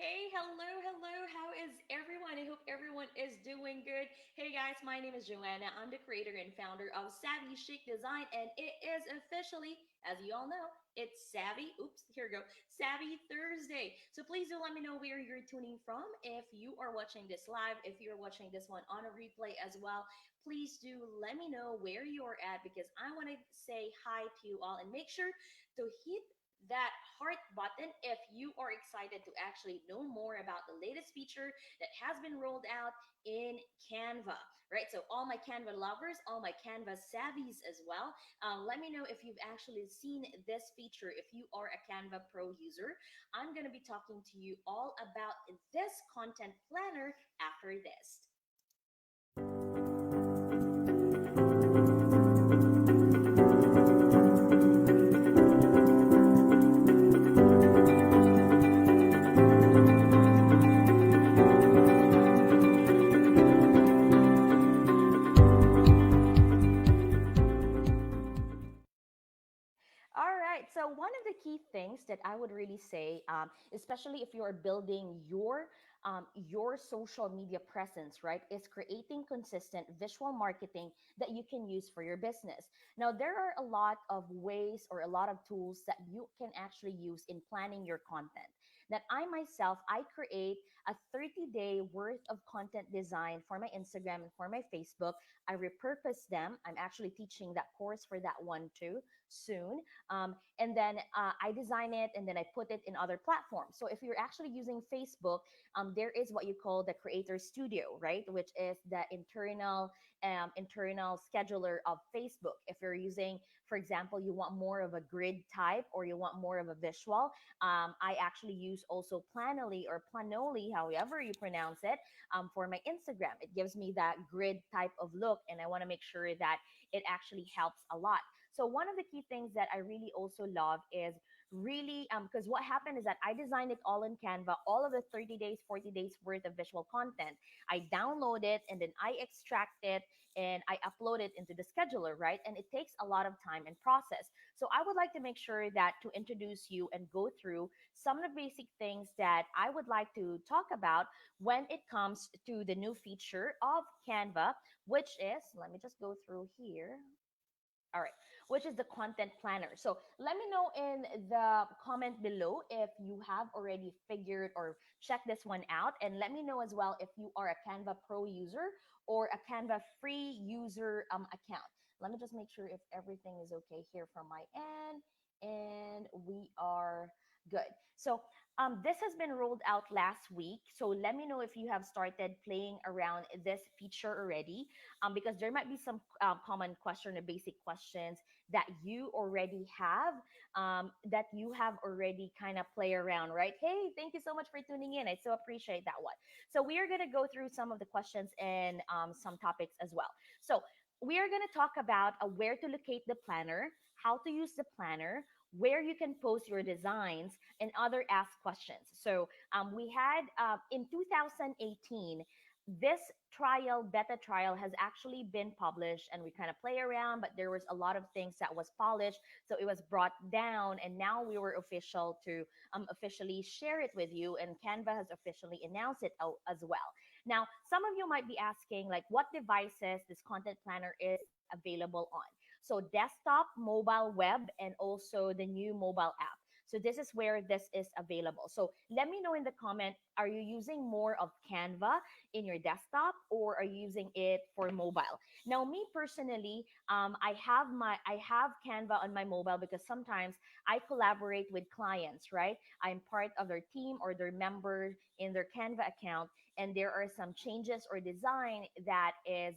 Hey, hello, hello. How is everyone? I hope everyone is doing good. Hey guys, my name is Joanna. I'm the creator and founder of Savvy Chic Design, and it is officially, as you all know, it's Savvy. Oops, here we go. Savvy Thursday. So please do let me know where you're tuning from. If you are watching this live, if you're watching this one on a replay as well, please do let me know where you're at because I want to say hi to you all and make sure to hit that heart button if you are excited to actually know more about the latest feature that has been rolled out in Canva, right? So, all my Canva lovers, all my Canva savvies as well, let me know if you've actually seen this feature. If you are a Canva Pro user, I'm going to be talking to you all about this content planner after this. All right. So one of the key things that I would really say, especially if you are building your social media presence, right, is creating consistent visual marketing that you can use for your business. Now, there are a lot of ways or a lot of tools that you can actually use in planning your content. That I myself, I create a 30-day worth of content design for my Instagram and for my Facebook. I repurpose them. I'm actually teaching that course for that one too soon. And then I design it and then I put it in other platforms. So if you're actually using Facebook, there is what you call the Creator Studio, right? Which is the internal scheduler of Facebook. If you're using, for example, you want more of a grid type or you want more of a visual, I actually use also Planoly or Planoli, however you pronounce it, for my Instagram. It gives me that grid type of look, and I want to make sure that it actually helps a lot. So one of the key things that I really also love is really because what happened is that I designed it all in Canva, all of the 30 days, 40 days worth of visual content. I download it and then I extract it and I upload it into the scheduler, right? And it takes a lot of time and process. So I would like to make sure that to introduce you and go through some of the basic things that I would like to talk about when it comes to the new feature of Canva, which is, let me just go through here. All right, which is the content planner. So let me know in the comment below if you have already figured or checked this one out. And let me know as well if you are a Canva Pro user or a Canva free user account. Let me just make sure if everything is okay here from my end. And we are good. So this has been rolled out last week. So let me know if you have started playing around this feature already, because there might be some common question or basic questions that you already have, that you have already kind of play around, right? Hey, thank you so much for tuning in. I so appreciate that one. So we are going to go through some of the questions and some topics as well. So we are going to talk about where to locate the planner, how to use the planner, where you can post your designs, and other ask questions. So we had in 2018, this beta trial has actually been published and we kind of play around, but there was a lot of things that was polished, so it was brought down and now we were official to officially share it with you, and Canva has officially announced it as well. Now some of you might be asking like what devices this content planner is available on. So desktop, mobile, web, and also the new mobile app. So this is where this is available. So let me know in the comment, are you using more of Canva in your desktop or are you using it for mobile? Now me personally, I have Canva on my mobile because sometimes I collaborate with clients, right? I'm part of their team or their member in their Canva account, and there are some changes or design that is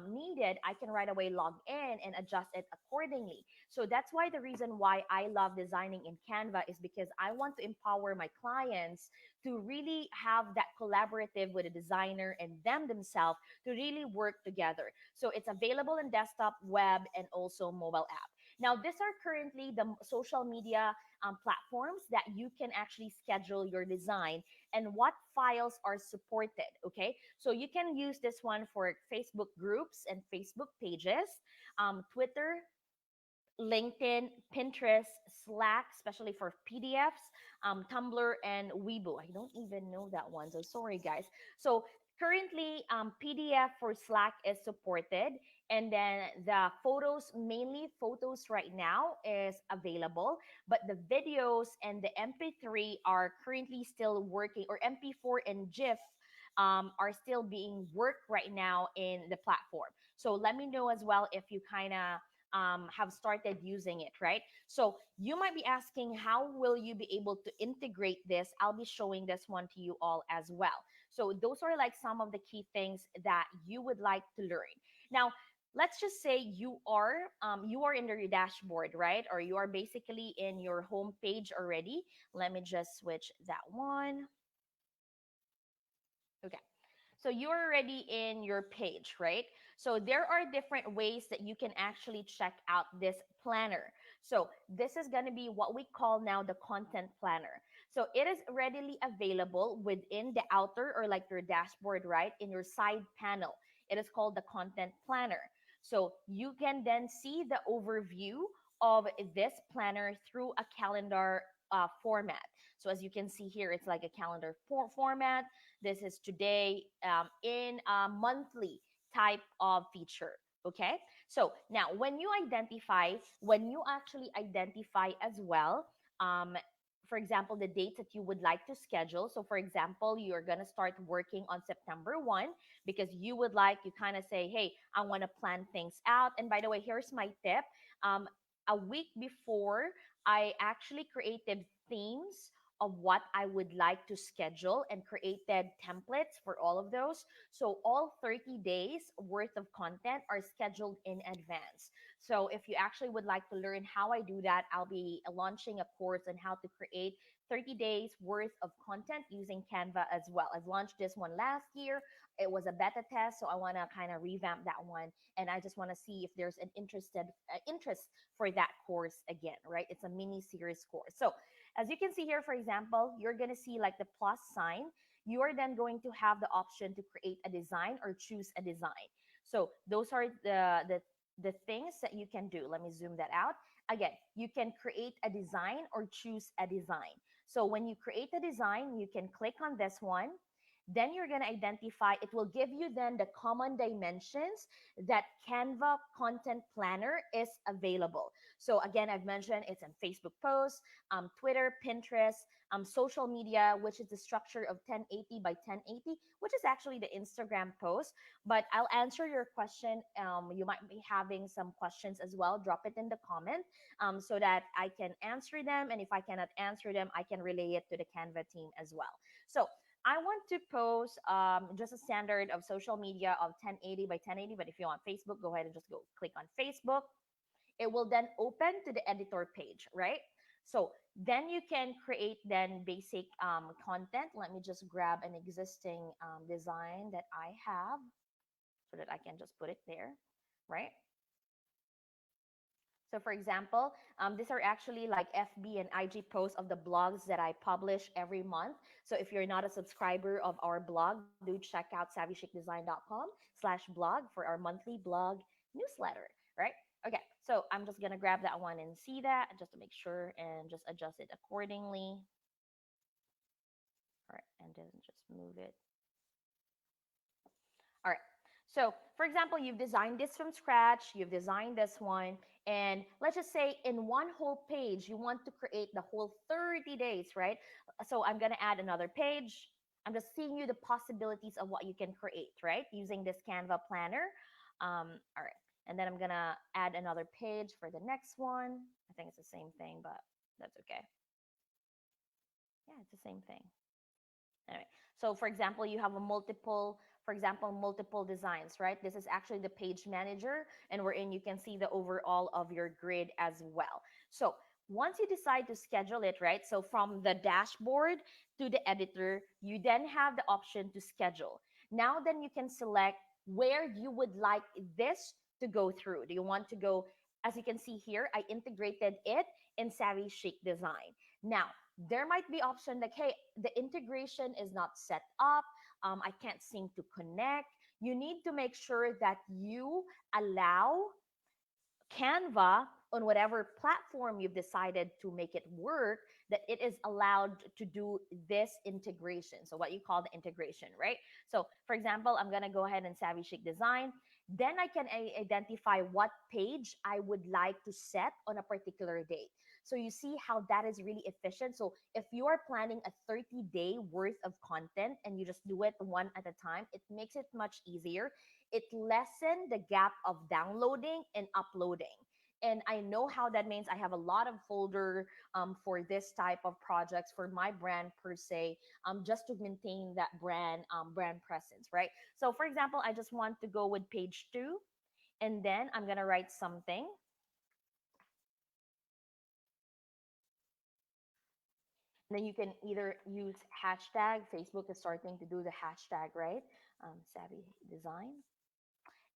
needed. I can right away log in and adjust it accordingly. So that's why the reason why I love designing in Canva is because I want to empower my clients to really have that collaborative with a designer and them themselves to really work together. So it's available in desktop, web, and also mobile app. Now, these are currently the social media platforms that you can actually schedule your design and what files are supported. Okay, so you can use this one for Facebook groups and Facebook pages, Twitter, LinkedIn, Pinterest, Slack, especially for PDFs, Tumblr, and Weibo. I don't even know that one, so sorry, guys. So currently, PDF for Slack is supported, and then the photos, mainly photos right now, is available. But the videos and the MP3 are currently still working, or MP4 and GIF. Are still being worked right now in the platform. So let me know as well if you kind of have started using it, right? So you might be asking, how will you be able to integrate this? I'll be showing this one to you all as well. So those are like some of the key things that you would like to learn. Now, let's just say you are in your dashboard, right? Or you are basically in your home page already. Let me just switch that one. Okay. So you're already in your page, right? So there are different ways that you can actually check out this planner. So this is going to be what we call now the content planner. So it is readily available within the outer, or like your dashboard, right? In your side panel. It is called the content planner. So you can then see the overview of this planner through a calendar format. So as you can see here, it's like a calendar format. This is today, in a monthly type of feature. Okay. So now when you actually identify as well, um, for example, the dates that you would like to schedule. So, for example, you're going to start working on September 1 because you kind of say, hey, I want to plan things out. And by the way, here's my tip. Um, a week before, I actually created themes of what I would like to schedule and created templates for all of those. So all 30 days worth of content are scheduled in advance. So if you actually would like to learn how I do that, I'll be launching a course on how to create 30 days worth of content using Canva as well. I've launched this one last year. It was a beta test, so I want to kind of revamp that one, and I just want to see if there's an interest for that course again, right? It's a mini series course. So as you can see here, for example, you're going to see like the plus sign. You are then going to have the option to create a design or choose a design. So those are the things that you can do. Let me zoom that out. Again, you can create a design or choose a design. So when you create a design, you can click on this one. Then you're going to identify, it will give you then the common dimensions that Canva Content Planner is available. So again, I've mentioned it's in Facebook posts, Twitter, Pinterest, social media, which is the structure of 1080 by 1080, which is actually the Instagram post. But I'll answer your question. You might be having some questions as well. Drop it in the comment, so that I can answer them. And if I cannot answer them, I can relay it to the Canva team as well. So I want to post just a standard of social media of 1080 by 1080. But if you want Facebook, go ahead and just go click on Facebook. It will then open to the editor page, right? So then you can create then basic content. Let me just grab an existing design that I have so that I can just put it there, right? So, for example, these are actually like FB and IG posts of the blogs that I publish every month. So, if you're not a subscriber of our blog, do check out savvychicdesign.com/blog for our monthly blog newsletter, right? Okay, so I'm just gonna grab that one and see that just to make sure and just adjust it accordingly. All right, and then just move it. All right. So, for example, you've designed this from scratch, you've designed this one, and let's just say in one whole page, you want to create the whole 30 days, right? So, I'm going to add another page. I'm just seeing you the possibilities of what you can create, right? Using this Canva planner. All right. And then I'm going to add another page for the next one. I think it's the same thing, but that's okay. Yeah, it's the same thing. Anyway, so for example, you have a multiple designs, right? This is actually the page manager, and wherein you can see the overall of your grid as well. So once you decide to schedule it, right? So from the dashboard to the editor, you then have the option to schedule. Now then you can select where you would like this to go through. Do you want to go, as you can see here, I integrated it in Savvy Chic Design. Now, there might be option like, hey, the integration is not set up, I can't seem to connect. You need to make sure that you allow Canva on whatever platform you've decided to make it work, that it is allowed to do this integration. So what you call the integration, right? So for example, I'm going to go ahead and Savvy Chic Design. Then I can identify what page I would like to set on a particular date. So you see how that is really efficient. So if you are planning a 30-day worth of content and you just do it one at a time, it makes it much easier. It lessen the gap of downloading and uploading. And I know how that means. I have a lot of folder for this type of projects for my brand per se, just to maintain that brand presence, right? So for example, I just want to go with page 2, and then I'm gonna write something. And then you can either use hashtag. Facebook is starting to do the hashtag, right? Savvy design.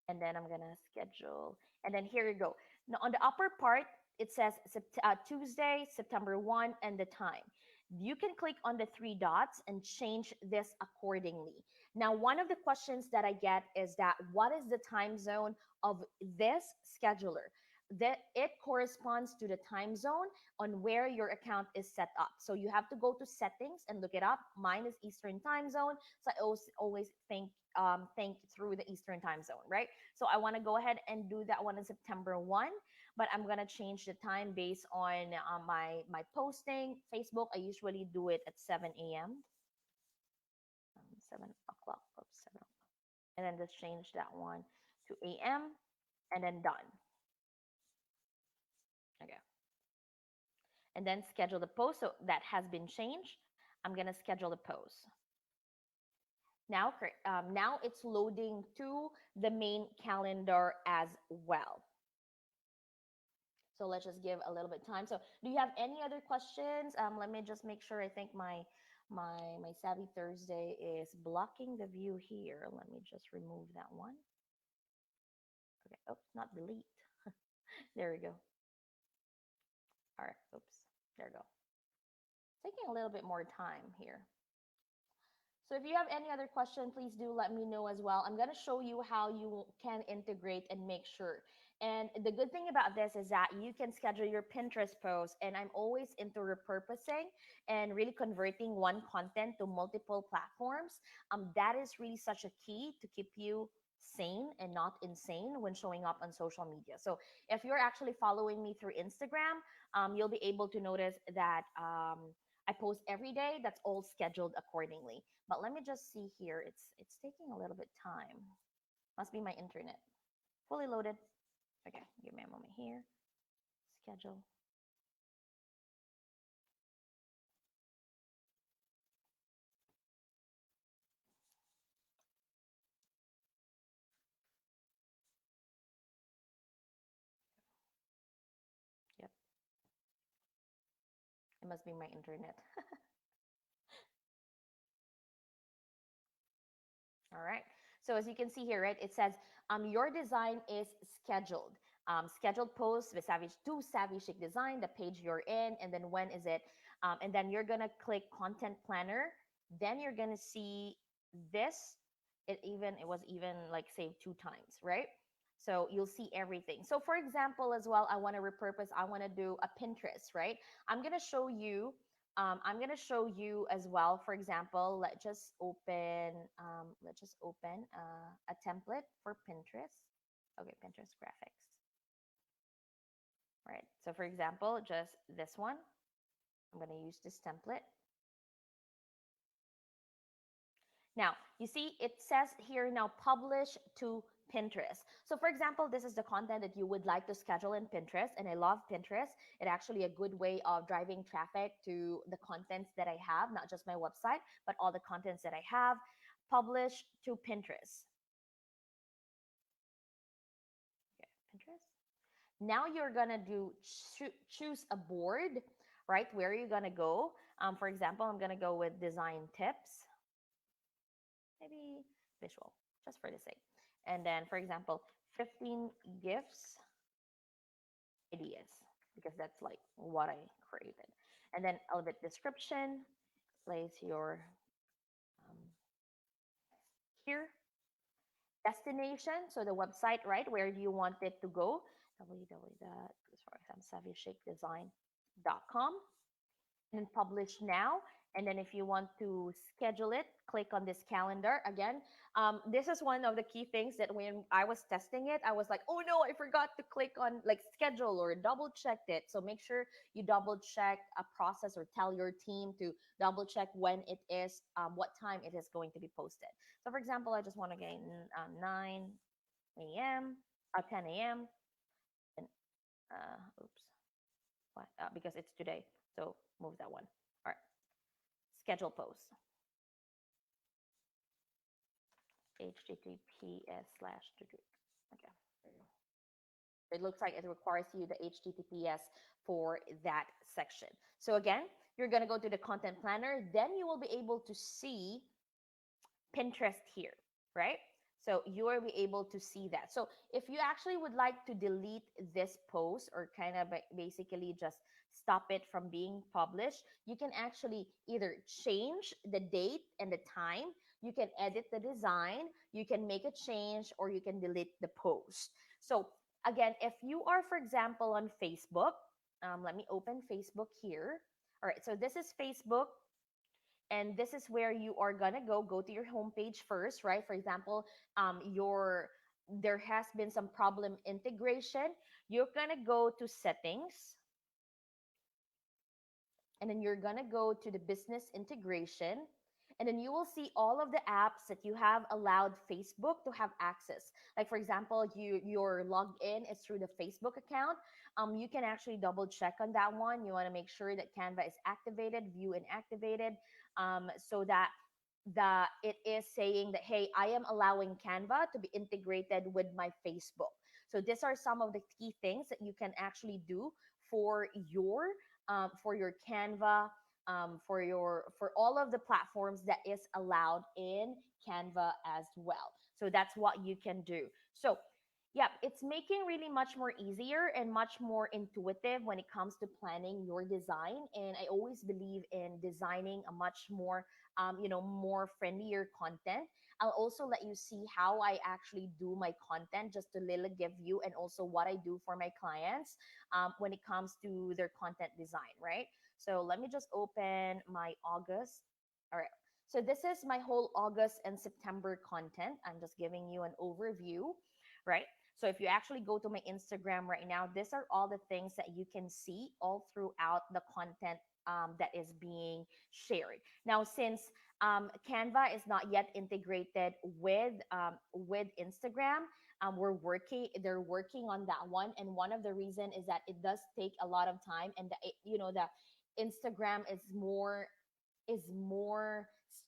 And then I'm gonna schedule. And then here you go. Now on the upper part, it says Tuesday, September 1, and the time. You can click on the three dots and change this accordingly. Now, one of the questions that I get is that what is the time zone of this scheduler? That it corresponds to the time zone on where your account is set up. So you have to go to settings and look it up. Mine is Eastern time zone, so I always think through the Eastern time zone, right? So I want to go ahead and do that one in September 1, but I'm gonna change the time based on my posting. Facebook, I usually do it at 7 a.m. 7 o'clock. Oops, 7 o'clock. And then just change that one to a.m. and then done. Okay. And then schedule the post. So that has been changed. I'm gonna schedule the post. Now it's loading to the main calendar as well. So let's just give a little bit time. So do you have any other questions? Let me just make sure. I think my Savvy Thursday is blocking the view here. Let me just remove that one. Okay. Oops, not delete. There we go. All right. Oops. There we go. Taking a little bit more time here. So if you have any other question, please do let me know as well. I'm going to show you how you can integrate and make sure. And the good thing about this is that you can schedule your Pinterest posts, and I'm always into repurposing and really converting one content to multiple platforms. That is really such a key to keep you sane and not insane when showing up on social media. So if you're actually following me through Instagram, you'll be able to notice that I post every day. That's all scheduled accordingly. But let me just see here. It's taking a little bit time. Must be my internet. Fully loaded. Okay, give me a moment here. Schedule. Yep, it must be my internet. All right. So as you can see here, right, it says your design is scheduled. Scheduled posts with Savvy Chic Design, the page you're in, and then when is it? And then you're gonna click Content Planner. Then you're gonna see this. It was even like saved 2 times, right? So you'll see everything. So for example, as well, I want to repurpose. I want to do a Pinterest, right? I'm gonna show you I'm gonna show you as well. For example, let's just open a template for Pinterest. Okay, Pinterest graphics. Right. So for example, just this one. I'm gonna use this template. Now, you see, it says here now publish to Pinterest. So for example, this is the content that you would like to schedule in Pinterest, and I love Pinterest. It's actually a good way of driving traffic to the contents that I have, not just my website, but all the contents that I have. Publish to Pinterest. Okay, Pinterest. Now you're gonna choose a board, right? Where are you gonna go? For example, I'm gonna go with design tips, maybe visual, just for the sake. And then, for example, 15 gifts ideas, because that's like what I created. And then a little bit description, place your um, here destination, so the website, right? Where do you want it to go? www.savvyshakedesign.com and publish now. And then if you want to schedule it, click on this calendar again. This is one of the key things that when I was testing it, I was like, oh no, I forgot to click on like schedule or double checked it. So make sure you double check a process or tell your team to double check when it is, what time it is going to be posted. So for example, I just want to gain 9 a.m., 10 a.m. And oops, what? Because it's today. So move that one. All right, schedule post. HTTPS / okay. It looks like it requires you the HTTPS for that section. So again, you're going to go to the content planner, then you will be able to see Pinterest here, right? So you will be able to see that. So if you actually would like to delete this post or kind of basically just stop it from being published, you can actually either change the date and the time, you can edit the design, you can make a change, or you can delete the post. So again, if you are, for example, on Facebook, let me open Facebook here. All right, so this is Facebook, and this is where you are gonna go to your homepage first, right? For example, your there has been some problem integration. You're gonna go to settings, and then you're gonna go to the business integration, and then you will see all of the apps that you have allowed Facebook to have access. Like for example, your logged in is through the Facebook account. You can actually double check on that one. You want to make sure that Canva is activated, view and activated, so that it is saying that, hey, I am allowing Canva to be integrated with my Facebook. So these are some of the key things that you can actually do for your Canva, for all of the platforms that is allowed in Canva as well. So that's what you can do. So yeah, it's making really much more easier and much more intuitive when it comes to planning your design. And I always believe in designing a much more, more friendlier content. I'll also let you see how I actually do my content, just to little give you, and also what I do for my clients when it comes to their content design, right? So let me just open my August. All right. So this is my whole August and September content. I'm just giving you an overview, right? So if you actually go to my Instagram right now, these are all the things that you can see all throughout the content that is being shared. Now, since Canva is not yet integrated with Instagram, they're working on that one, and one of the reason is that it does take a lot of time, and the Instagram is more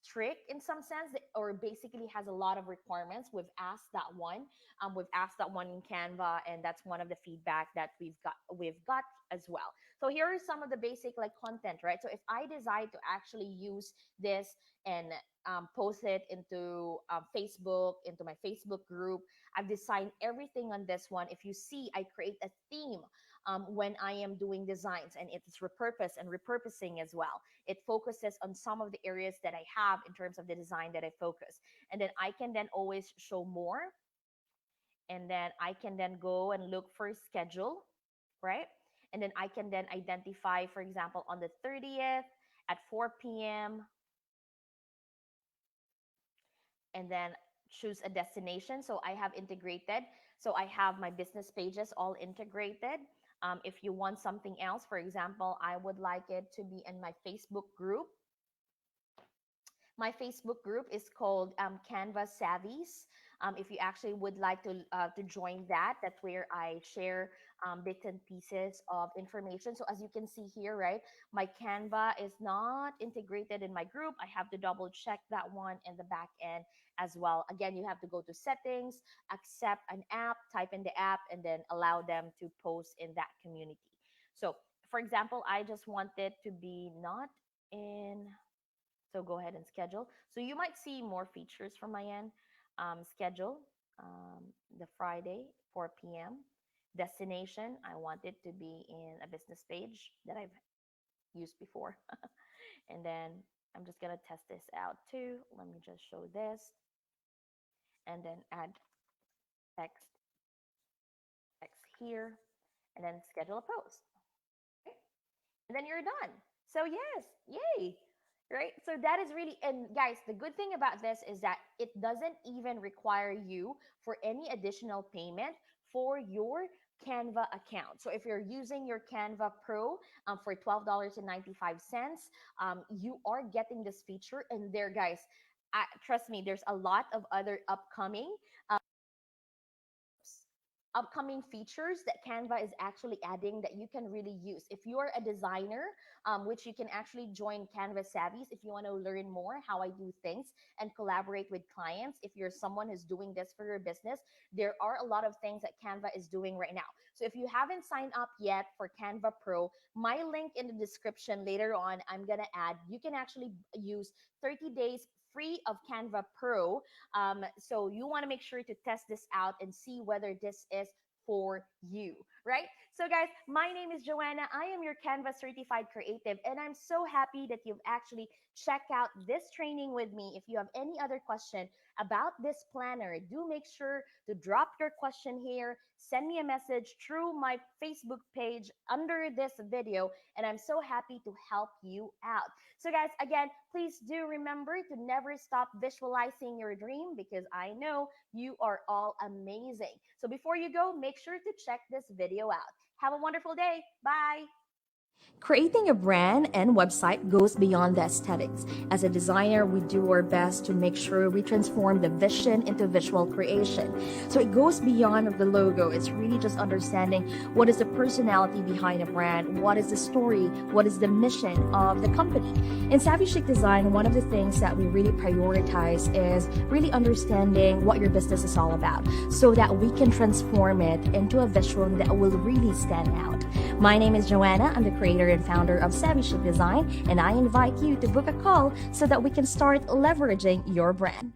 strict in some sense, or basically has a lot of requirements. We've asked that one in Canva, and that's one of the feedback that we've got as well. So here are some of the basic like content, right? So if I decide to actually use this and post it into Facebook, into my Facebook group, I've designed everything on this one. If you see, I create a theme when I am doing designs, and it's repurpose and repurposing as well. It focuses on some of the areas that I have in terms of the design that I focus. And then I can then always show more. And then I can then go and look for schedule, right? And then I can then identify, for example, on the 30th at 4 p.m., and then choose a destination. So I have integrated. So I have my business pages all integrated. If you want something else, for example, I would like it to be in my Facebook group. My Facebook group is called Canva Savvies. If you actually would like to join that, that's where I share bits and pieces of information. So as you can see here, right, my Canva is not integrated in my group. I have to double check that one in the back end as well. Again, you have to go to settings, accept an app, type in the app, and then allow them to post in that community. So for example, I just want it to be not in, so go ahead and schedule. So you might see more features from my end. Schedule, the Friday, 4 p.m. Destination, I want it to be in a business page that I've used before. And then I'm just going to test this out too. Let me just show this. And then add text here. and then schedule a post. Okay? And then you're done. So yes, yay. Right? So that is really, and guys, the good thing about this is that it doesn't even require you for any additional payment for your Canva account. So if you're using your Canva Pro for $12.95, you are getting this feature. And there, guys, trust me, there's a lot of other upcoming features that Canva is actually adding that you can really use. If you're a designer, which you can actually join Canva Savvies if you want to learn more how I do things and collaborate with clients. If you're someone who's doing this for your business, there are a lot of things that Canva is doing right now. So if you haven't signed up yet for Canva Pro, my link in the description later on, I'm going to add, you can actually use 30 days free of Canva Pro. So you want to make sure to test this out and see whether this is for you, right? So guys, my name is Joanna. I am your Canva certified creative, and I'm so happy that you've actually checked out this training with me. If you have any other question about this planner, do make sure to drop your question here. Send me a message through my Facebook page under this video, and I'm so happy to help you out. So guys, again, please do remember to never stop visualizing your dream, because I know you are all amazing. So before you go, make sure to check this video out. Have a wonderful day. Bye. Creating a brand and website goes beyond the aesthetics. As a designer, we do our best to make sure we transform the vision into visual creation. So it goes beyond the logo. It's really just understanding what is the personality behind a brand, what is the story, what is the mission of the company. In Savvy Chic Design, one of the things that we really prioritize is really understanding what your business is all about, so that we can transform it into a visual that will really stand out. My name is Joanna. I'm the creator and founder of Savvy Chic Design, and I invite you to book a call so that we can start leveraging your brand.